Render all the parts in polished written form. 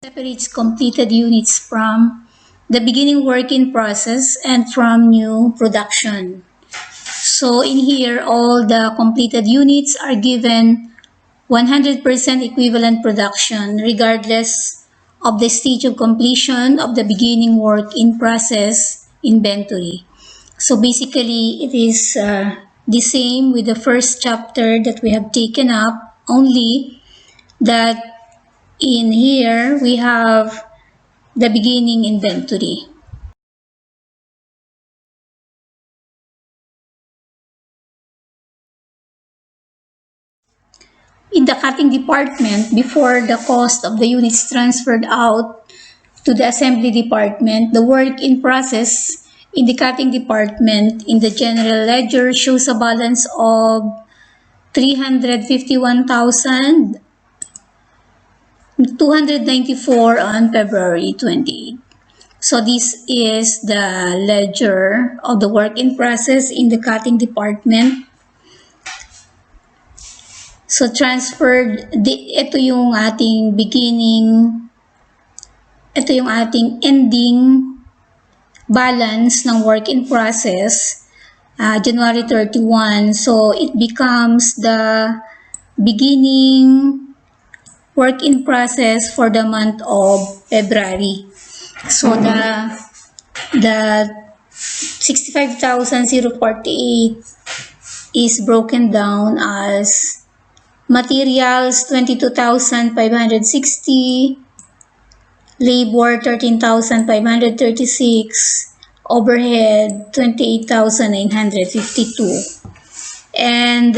separates completed units from the beginning work in process and from new production. So in here, all the completed units are given 100% equivalent production regardless of the stage of completion of the beginning work in process inventory. So basically, it is the same with the first chapter that we have taken up, only that in here we have the beginning inventory. In the cutting department, before the cost of the units transferred out to the assembly department, the work in process in the cutting department in the general ledger shows a balance of 351,294 on February 28. So this is the ledger of the work in process in the cutting department. So transferred, ito yung ating beginning, ito yung ating ending balance ng work in process, January 31. So it becomes the beginning work in process for the month of February. So the 65,048 is broken down as materials 22,560, labor 13,536, overhead 28,952. And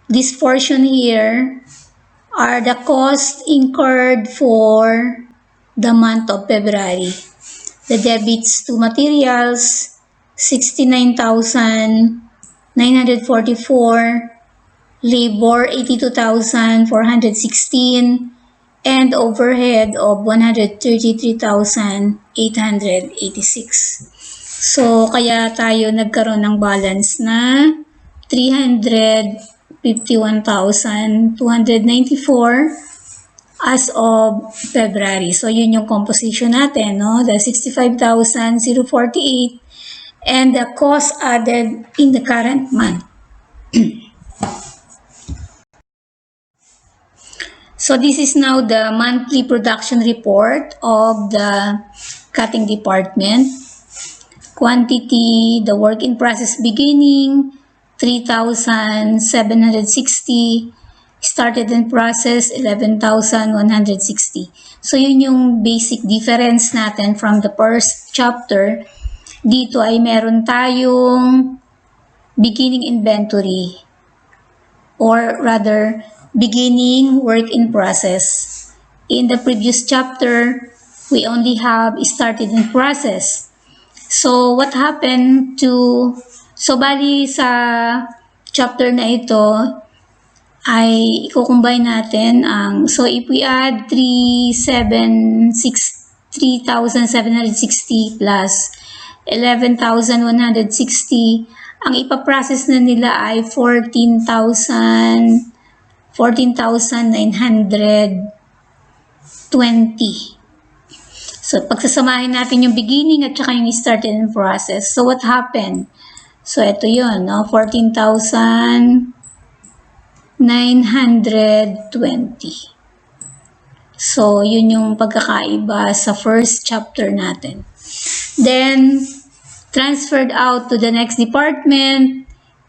this portion here are the costs incurred for the month of February. The debits to materials 69,944, labor 82,416, and overhead of 133,886. So, kaya tayo nagkaroon ng balance na 351,294 as of February. So, yun yung composition natin, no? The 65,048 and the cost added in the current month. So this is now the monthly production report of the cutting department. Quantity, the work in process beginning, 3,760. Started in process, 11,160. So yun yung basic difference natin from the first chapter. Dito ay meron tayong beginning inventory, or rather, beginning work in process. In the previous chapter, we only have started in process. So, what happened to... So, bali sa chapter na ito, ay i-combine natin ang... So, if we add 3,760 plus 11,160, ang ipaprocess na nila ay 14,920. So, pagsasamahin natin yung beginning at saka yung started in process. So, what happened? So, ito yun, no? 14,920. So, yun yung pagkakaiba sa first chapter natin. Then, transferred out to the next department,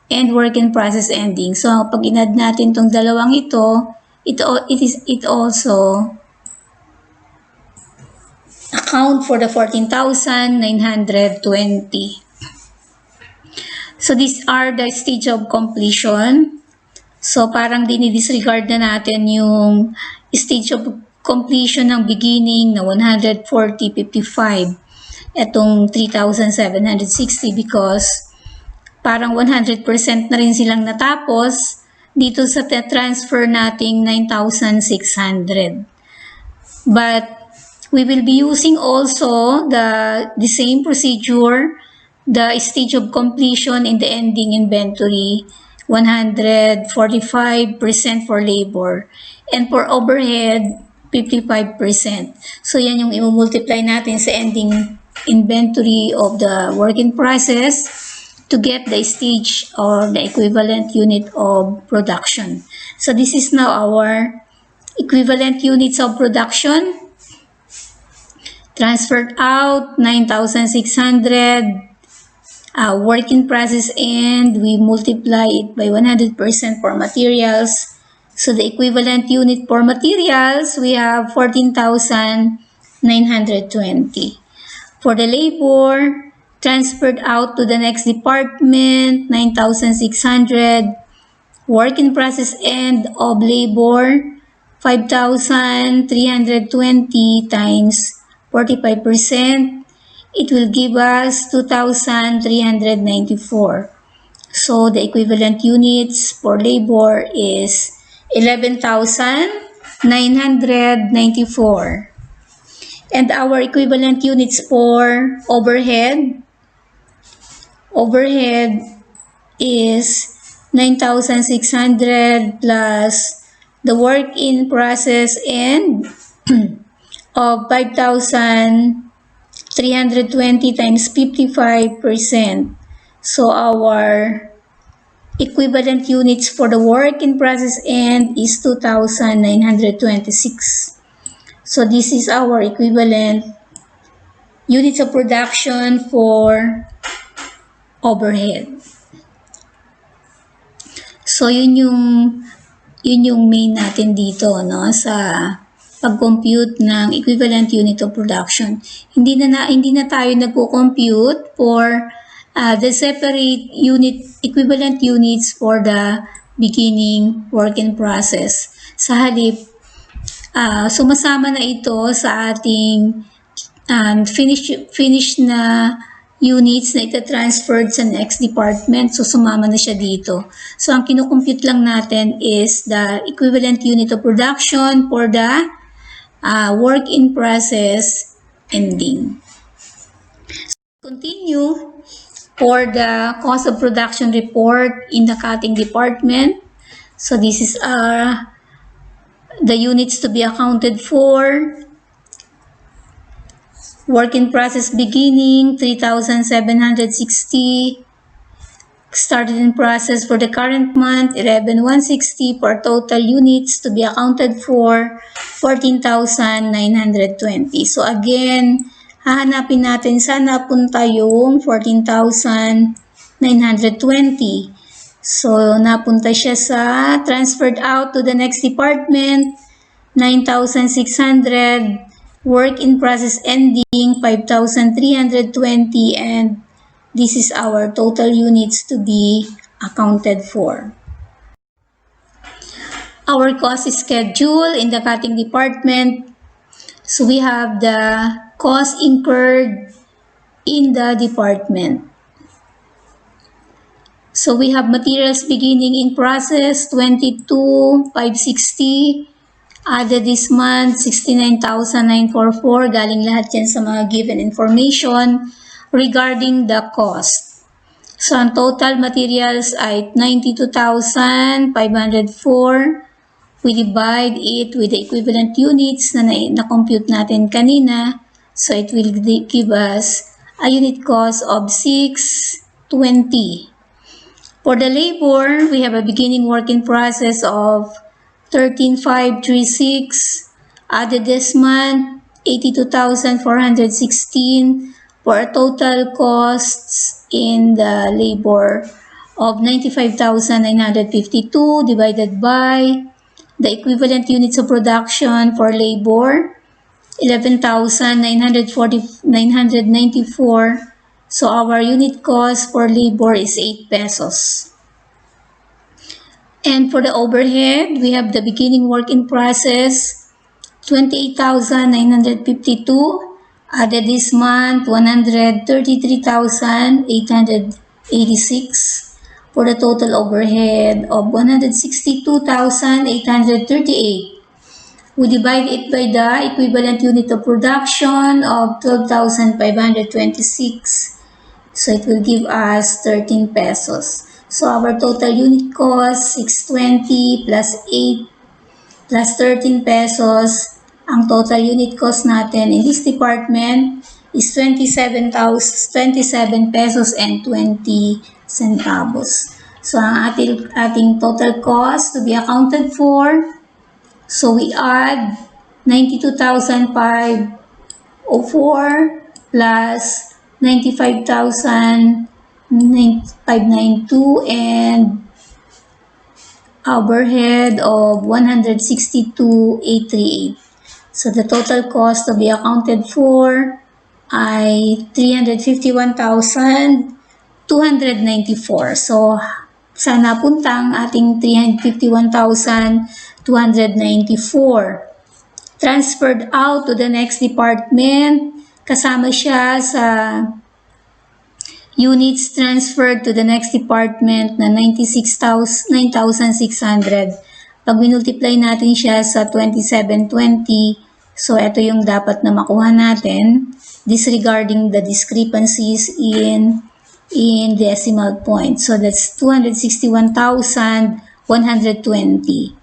and work in process ending. So, pag inad natin itong dalawang ito, it also account for the 14,920. So, these are the stage of completion. So, parang dinidisregard na natin yung stage of completion ng beginning na 140.55. Itong 3,760 because parang 100% na rin silang natapos dito sa transfer nating 9,600. But we will be using also the same procedure, the stage of completion in the ending inventory, 145% for labor. And for overhead, 55%. So yan yung i-multiply natin sa ending inventory of the work in process to get the stage or the equivalent unit of production. So this is now our equivalent units of production. Transferred out 9,600. Work in process, and we multiply it by 100% for materials. So the equivalent unit for materials, we have 14,920. For the labor, transferred out to the next department, 9,600. Work in process end of labor, 5,320 times 45%. It will give us 2,394. So the equivalent units for labor is 11,994. And our equivalent units for overhead is 9,600 plus the work in process and of 5,320 times 55%. So our equivalent units for the work in process end is 2,926. So this is our equivalent units of production for overhead. So yun yung main natin dito, no, sa pag-compute ng equivalent unit of production. Hindi na tayo nagko-compute for the separate equivalent units for the beginning work in process. Sa halip, sumasama na ito sa ating finish na units na ita-transferred sa next department. So, sumama na siya dito. So, ang kinukompute lang natin is the equivalent unit of production for the work in process ending. So, continue for the cost of production report in the cutting department. So, this is the units to be accounted for. Work in process beginning, 3,760. Started in process for the current month, 11,160 for total units to be accounted for, 14,920. So again, hahanapin natin saan napunta yung 14,920. So napunta siya sa transferred out to the next department, 9,600. Work in process ending, 5,320, and this is our total units to be accounted for. Our cost schedule in the cutting department. So we have the cost incurred in the department. So we have materials beginning in process, 22,560. Added this month, 69,944. Galing lahat yan sa mga given information regarding the cost. So, ang total materials ay 92,504. We divide it with the equivalent units na na-compute natin kanina. So, it will give us a unit cost of 620. For the labor, we have a beginning work in process of 13,536. Added this month, 82,416 for a total costs in the labor of 95,952 divided by the equivalent units of production for labor, 11,994. So our unit cost for labor is 8 pesos. And for the overhead, we have the beginning work in process, 28,952. Added this month, 133,886 for the total overhead of 162,838. We divide it by the equivalent unit of production of 12,526. So it will give us 13 pesos. So our total unit cost, 620 plus 8 plus 13 pesos ang total unit cost natin in this department is 27 pesos and 20 centavos. So, ang ating total cost to be accounted for, so we add 92,504 plus 95,592 and overhead of 162,838. So the total cost to be accounted for ay 351,294. So saan napunta ang ating 351,294? Transferred out to the next department. Kasama siya sa units transferred to the next department na 9,600. Pag minultiply natin siya sa 2720, so ito yung dapat na makuha natin, disregarding the discrepancies in decimal point. So that's 261,120.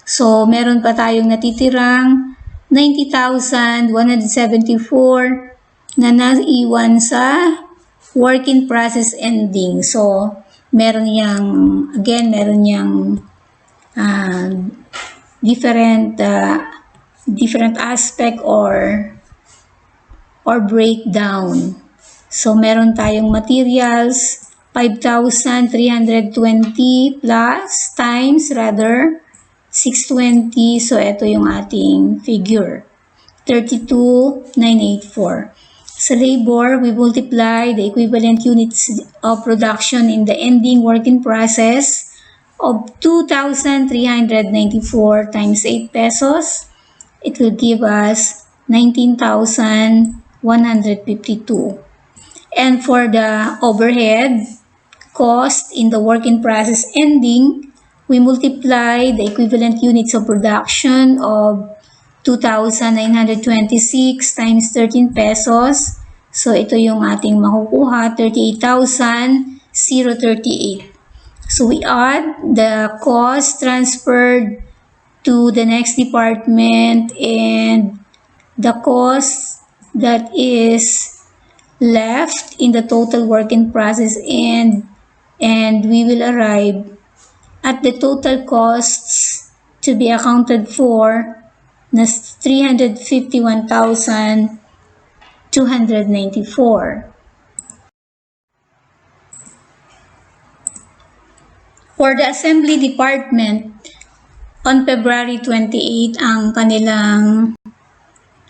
So meron pa tayong natitirang 90,174 na naiwan sa work in process ending. So, meron yang different aspect or breakdown. So, meron tayong materials, 5,320 plus times 620. So, ito yung ating figure, 32,984. Sa labor, we multiply the equivalent units of production in the ending work in process of 2,394 times 8 pesos. It will give us 19,152. And for the overhead cost in the work in process ending, we multiply the equivalent units of production of 2,926 times 13 pesos. So, ito yung ating makukuha, 38,038. So, we add the cost transferred to the next department and the cost that is left in the total work in process and we will arrive at the total costs to be accounted for na 351,294. For the assembly department, on February 28, ang kanilang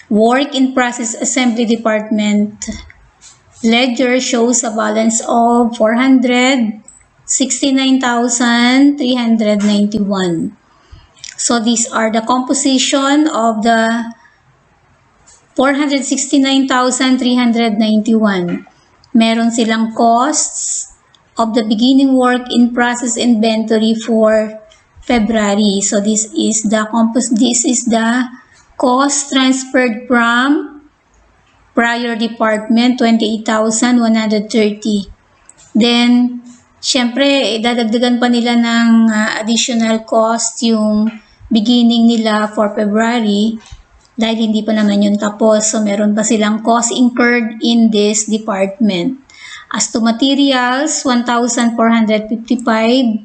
work in process assembly department ledger shows a balance of 469,391. So these are the composition of the 469,391. Meron silang costs of the beginning work in process inventory for February. So this is the cost transferred from prior department, 28,130. Then syempre, dadagdagan pa nila ng additional cost yung beginning nila for February dahil hindi pa naman yun tapos. So, meron pa silang cost incurred in this department. As to materials, 1,455.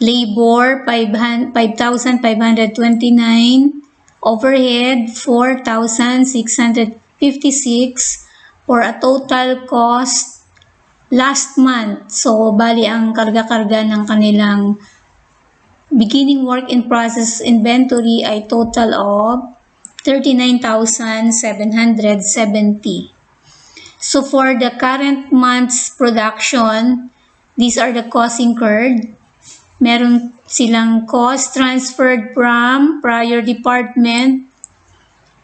Labor, 5,529. Overhead, 4,656 for a total cost last month. So, bali ang karga-karga ng kanilang beginning work in process inventory ay total of 39,770. So, for the current month's production, these are the costs incurred. Meron silang cost transferred from prior department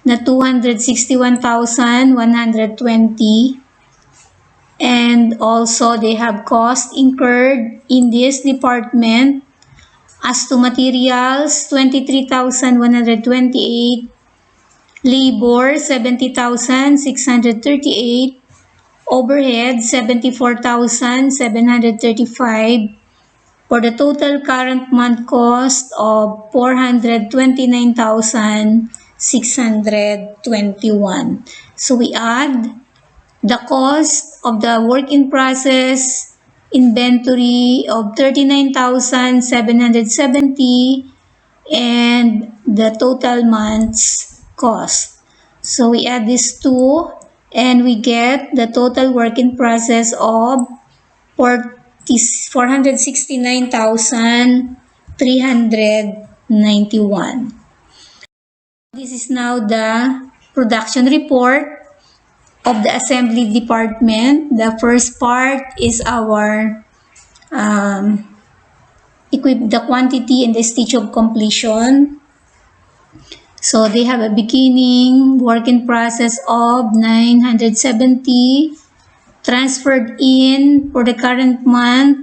na 261,120. And also, they have cost incurred in this department. As to materials, 23,128. Labor, 70,638. Overhead, 74,735. For the total current month cost of 429,770. 621. So we add the cost of the work in process inventory of 39,770 and the total month's cost. So we add these two and we get the total work in process of 469,391. This is now the production report of the assembly department. The first part is our the quantity and the stage of completion. So they have a beginning work in process of 970 transferred in for the current month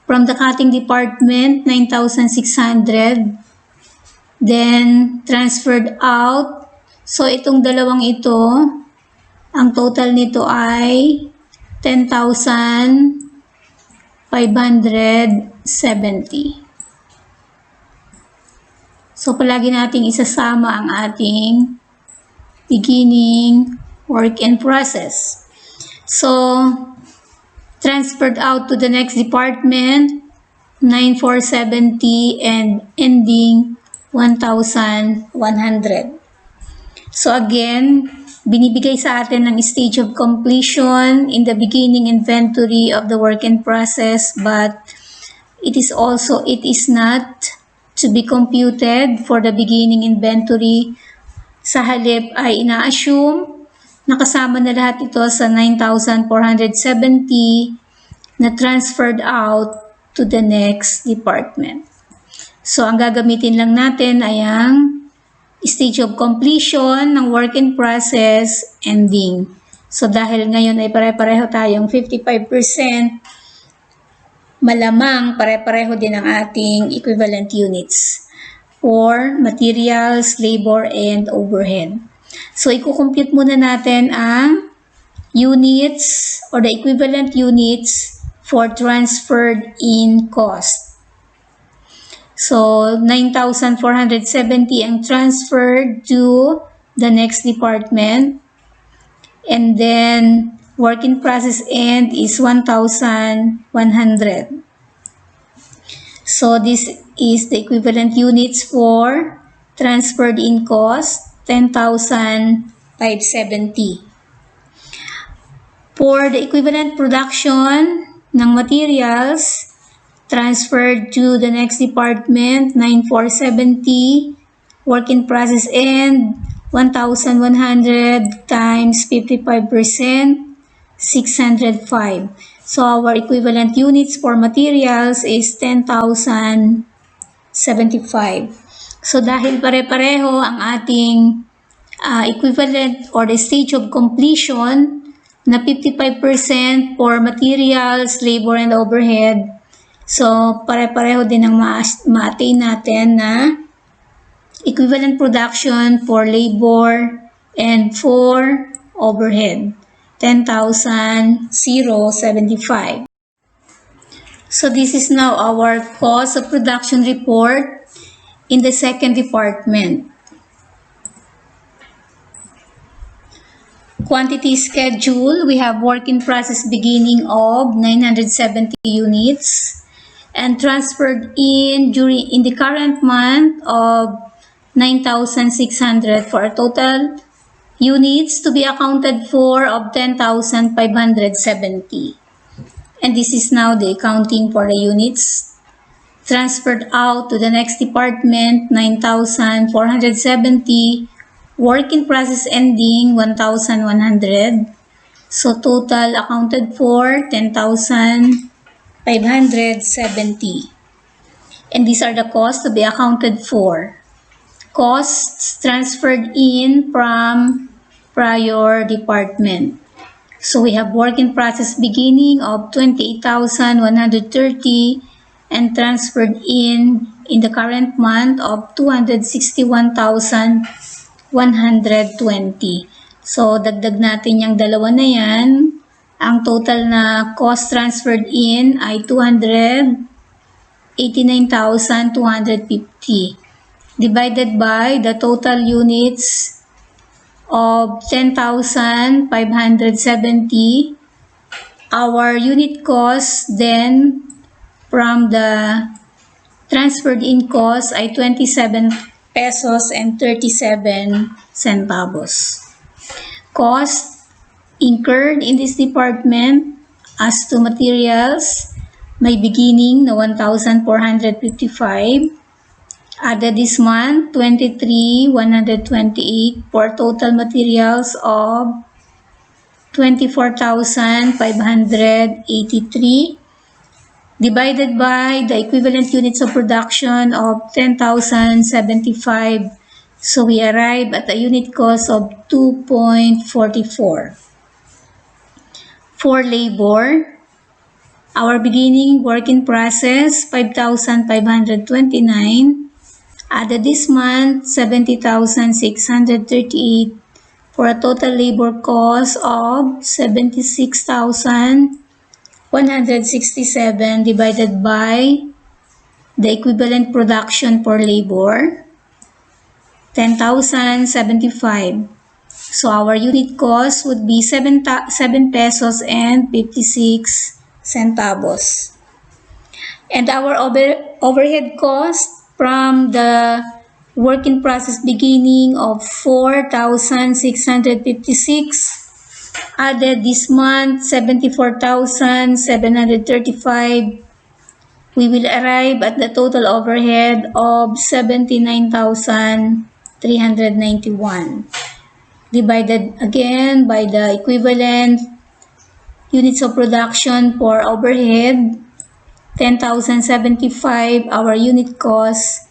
from the cutting department 9,600, then transferred out. So itong dalawang ito, ang total nito ay 10,570. So palagi nating isasama ang ating beginning work in process. So transferred out to the next department 9,470 and ending 1,100. So again, binibigay sa atin ng stage of completion in the beginning inventory of the work in process, but it is not to be computed for the beginning inventory. Sa halip ay ina-assume nakasama na lahat ito sa 9,470 na transferred out to the next department. So ang gagamitin lang natin ay ang stage of completion ng work in process ending. So dahil ngayon ay pare-pareho tayong 55%, malamang pare-pareho din ang ating equivalent units for materials, labor, and overhead. So i-compute muna natin ang units or the equivalent units for transferred in cost. So 9,470 ang transferred to the next department, and then work in process end is 1,100. So this is the equivalent units for transferred in cost, 10,570. For the equivalent production ng materials transferred to the next department, 9,470, work in process end, 1,100 times 55%, 605. So our equivalent units for materials is 10,075. So dahil pare-pareho ang ating equivalent or the stage of completion na 55% for materials, labor, and overhead, so pare-pareho din ang ma-attain natin na equivalent production for labor and for overhead, 10,075. So this is now our cost of production report in the second department. Quantity schedule, we have work in process beginning of 970 units and transferred in the current month of 9,600 for a total units to be accounted for of 10,570. And this is now the accounting for the units transferred out to the next department, 9,470, work in process ending 1,100. So total accounted for 10,570. And these are the costs to be accounted for. Costs transferred in from prior department. So we have work in process beginning of 28,130 and transferred in the current month of 261,120. So dagdag natin yung dalawa na yan. Ang total na cost transferred in ay 289,250. divided by the total units of 10,570. Our unit cost then from the transferred in cost ay 27 pesos and 37 centavos. Cost incurred in this department as to materials, may beginning na 1,455. Added this month, 23,128 for total materials of 24,583 divided by the equivalent units of production of 10,075. So we arrive at a unit cost of 2.44. For labor, our beginning work in process 5,529. Added this month 70,638 for a total labor cost of 76,167 divided by the equivalent production for labor 10,075. So our unit cost would be 7 pesos and 56 centavos. And our overhead cost from the work in process beginning of 4,656, added this month 74,735, we will arrive at the total overhead of 79,391 divided again by the equivalent units of production for overhead 10,075, our unit cost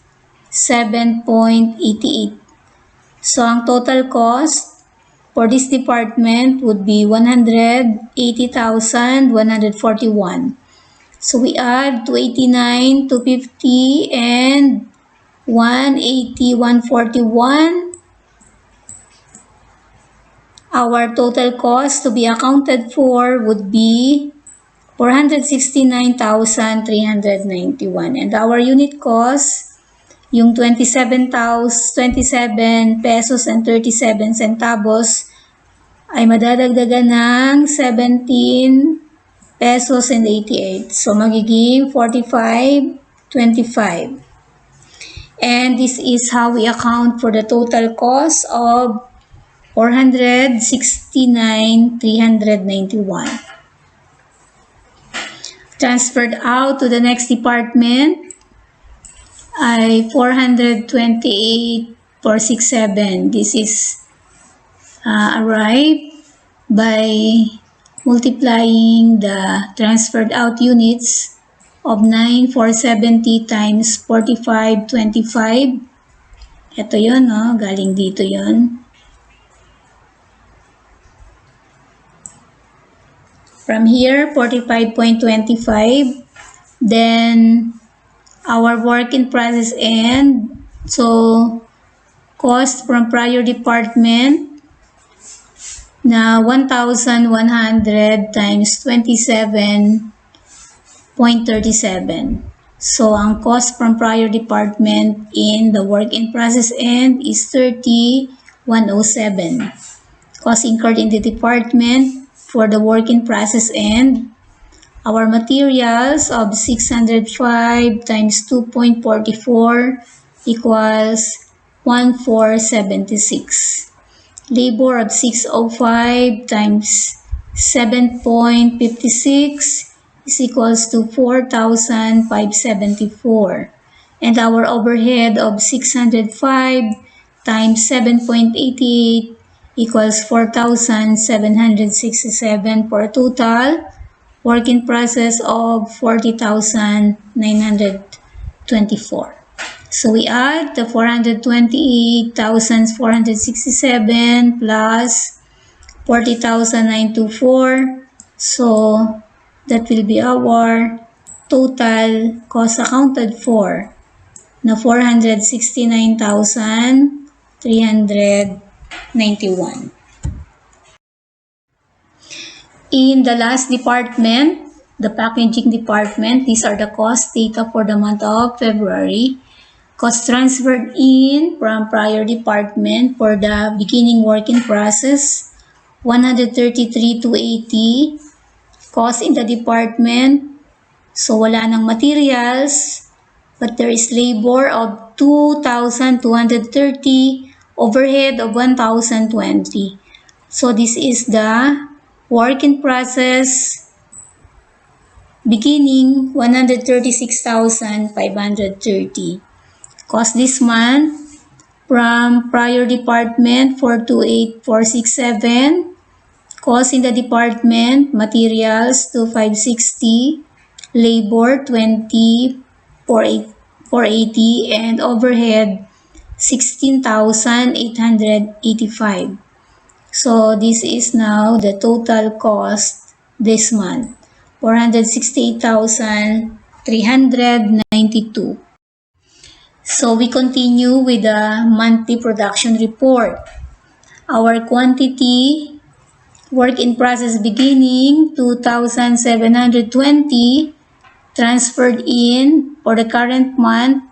7.88. So ang total cost for this department would be 180,141. So we add 289, 250, and 180, 141. Our total cost to be accounted for would be 469,391. And our unit cost, yung 27 pesos and 37 centavos, ay madadagdagan ng 17 pesos and 88. So magiging 45.25. And this is how we account for the total cost of 469,391. Transferred out to the next department ay 428,467. This is arrived by multiplying the transferred out units of 9,470 times 45.25. Ito yun, no? Galing dito yun. From here, 45.25. Then, our work in process end. So, cost from prior department na 1,100 times 27.37. So, ang cost from prior department in the work in process end is 30,107. Cost incurred in the department for the work in process end, our materials of 605 times 2.44 equals 1,476. Labor of 605 times 7.56 is equals to 4,574. And our overhead of 605 times 7.88 equals 4,767 for a total work in process of 40,924. So we add the 428,467 plus 40,924. So that will be our total cost accounted for na 469,391. In the last department, the packaging department, these are the cost data for the month of February. Cost transferred in from prior department for the beginning work in process, 133,280. Cost in the department, so wala ng materials, but there is labor of 2,230, overhead of 1,020. So this is the work in process beginning 136,530. Cost this month from prior department 428,467. Cost in the department, materials 2,560, labor 20,480, and overhead 16,885. So this is now the total cost this month, 468,392. So we continue with the monthly production report. Our quantity, work in process beginning 2,720, transferred in for the current month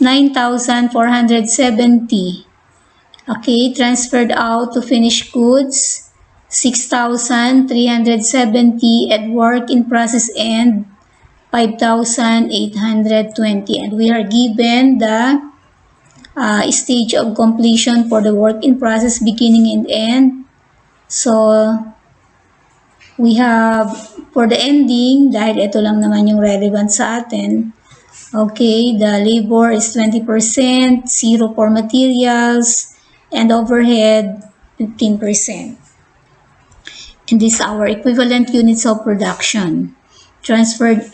9,470. Okay, transferred out to finished goods 6,370, at work in process end 5,820, and we are given the stage of completion for the work in process beginning and end. So we have for the ending, dahil ito lang naman yung relevant sa atin, okay, the labor is 20%, zero for materials, and overhead 15%. And this is our equivalent units of production. Transferred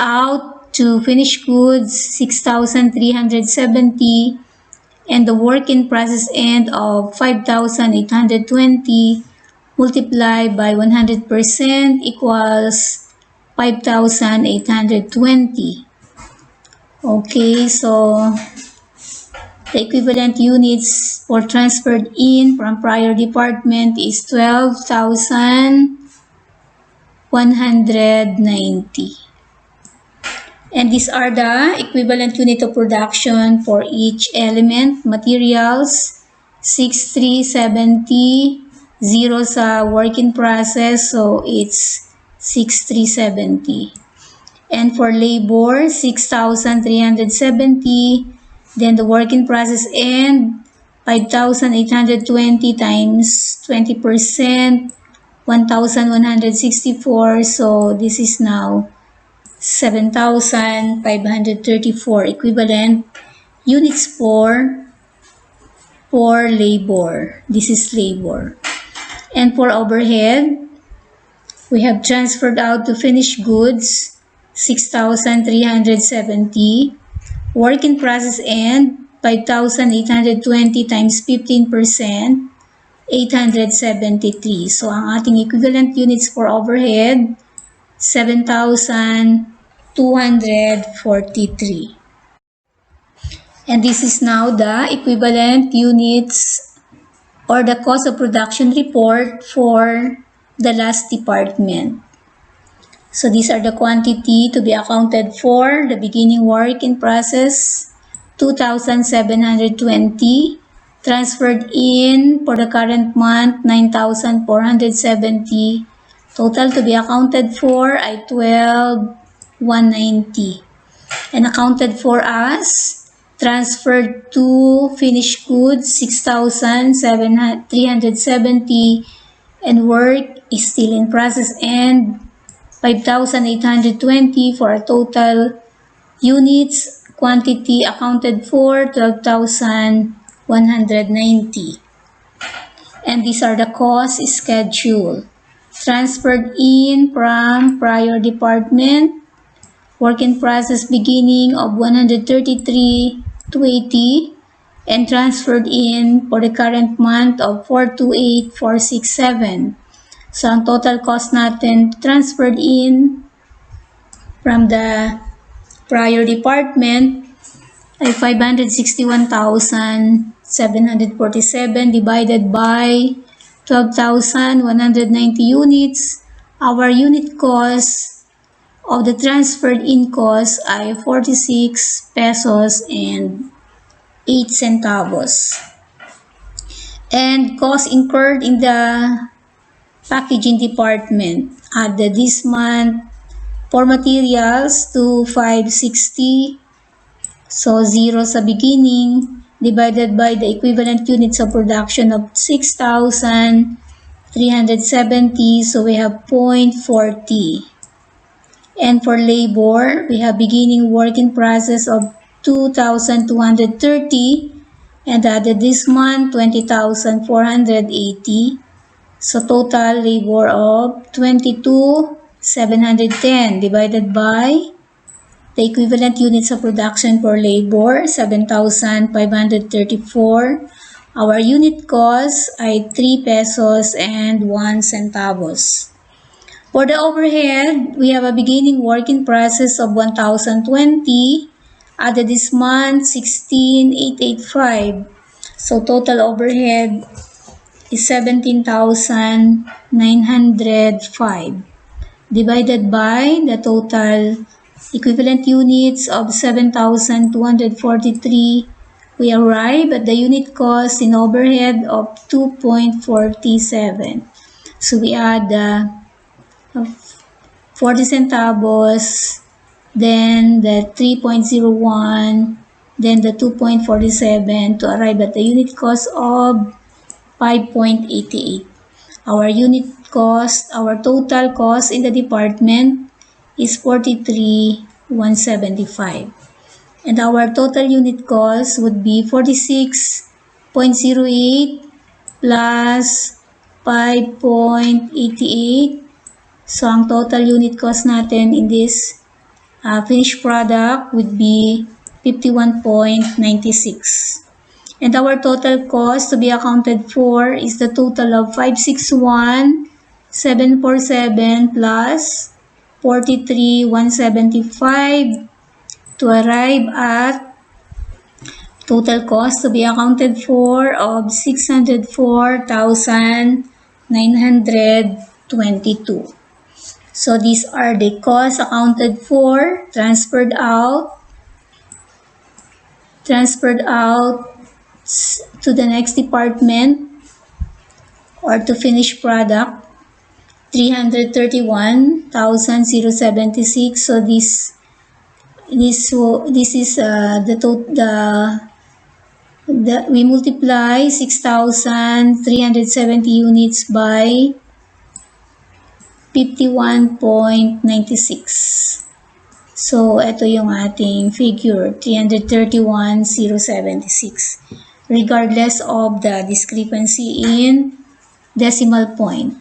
out to finished goods 6,370, and the work in process end of 5,820 multiplied by 100% equals 5,820. Okay, so the equivalent units for transferred in from prior department is 12,190. And these are the equivalent unit of production for each element. Materials, 6,370. Zero sa work in process, so it's 6,370. And for labor, 6,370. Then the work in process end, 5,820 times 20%, 1,164. So this is now 7,534 equivalent units for labor. This is labor. And for overhead, we have transferred out to finished goods 6,370. Work in process end 5,820 times 15%, 873. So ang ating equivalent units for overhead 7,243. And this is now the equivalent units or the cost of production report for the last department. So these are the quantity to be accounted for. The beginning work in process 2,720, transferred in for the current month 9,470. Total to be accounted for ay 12,190, and accounted for as transferred to finished goods 6,370, and work is still in process and 5,820 for a total units quantity accounted for 12,190. And these are the cost schedule. Transferred in from prior department, work in process beginning of 133,280, and transferred in for the current month of 428,467. So ang total cost natin transferred in from the prior department ay 561,747 divided by 12,190 units. Our unit cost of the transferred in cost ay 46 pesos and 8 centavos. And cost incurred in the packaging department added this month for materials to 560. So 0 sa beginning divided by the equivalent units of production of 6,370. So we have 0.40. And for labor, we have beginning work in process of 2,230 and added this month 20,480. So total labor of 22,710 divided by the equivalent units of production for labor, 7,534. Our unit cost ay 3 pesos and 1 centavos. For the overhead, we have a beginning work in process of 1,020. Added this month, 16,885. So total overhead is 17,905 divided by the total equivalent units of 7,243. We arrive at the unit cost in overhead of 2.47. So we add the 40 centavos, then the 3.01, then the 2.47 to arrive at the unit cost of 5.88. Our unit cost, our total cost in the department is 43,175. And our total unit cost would be 46.08 plus 5.88. So, ang total unit cost natin in this finished product would be 51.96. And our total cost to be accounted for is the total of 561,747 plus 43,175 to arrive at total cost to be accounted for of 604,922. So these are the costs accounted for, transferred out to the next department or to finished product, 331,076. So this is we multiply 6,370 units by 51.96. So, ito yung ating figure, 331,076. Regardless of the discrepancy in decimal point.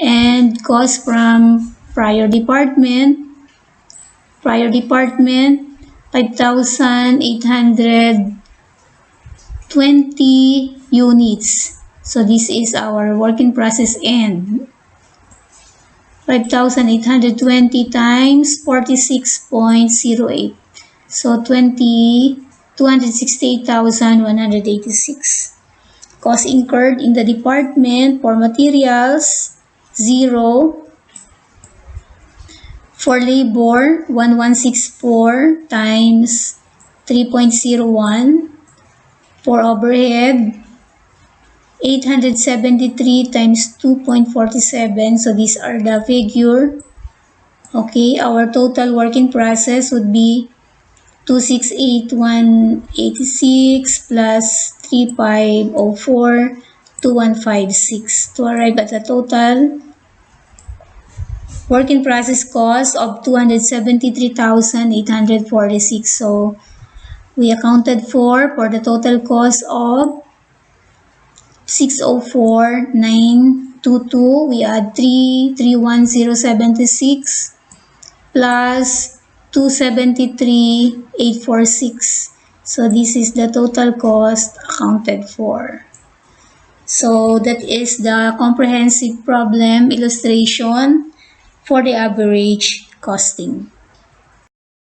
And cost from prior department, 5,820 units. So, this is our work in process end. 5,820 times 46.08. So 268,186. Cost incurred in the department for materials, 0. For labor, 1,164 times 3.01. For overhead, 873 times 2.47. So these are the figure. Okay, our total work in process would be 268,186 plus 3,504, 2,156 to arrive at a total work in process cost of 273,846. So we accounted for the total cost of 604,922. We add 331,076 plus 273,846. So this is the total cost accounted for. So that is the comprehensive problem illustration for the average costing.